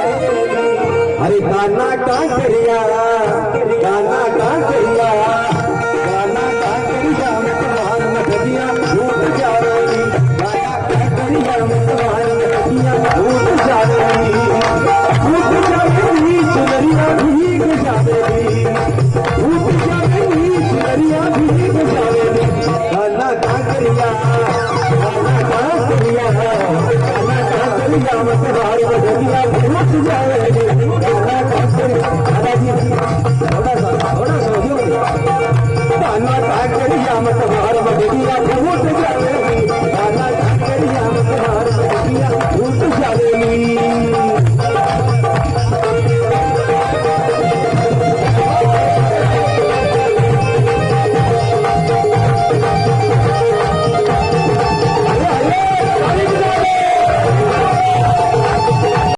अरे गाना कांकरिया गाना कांकरिया गाना कांकरिया मतवार मठिया भूत जावेगी गाना कांकरिया मतवार मठिया भूत जावेगी चुनरिया भीग जावेगी भूत जावेगी चुनरिया भीग जावेगी गाना कांकरिया गाना कांकरिया गाना कांकरिया मतवार मठिया भूत जावेगी गाना कांकरिया थोड़ा सा गाना कांकरिया मतवार मठिया भूत जावेगी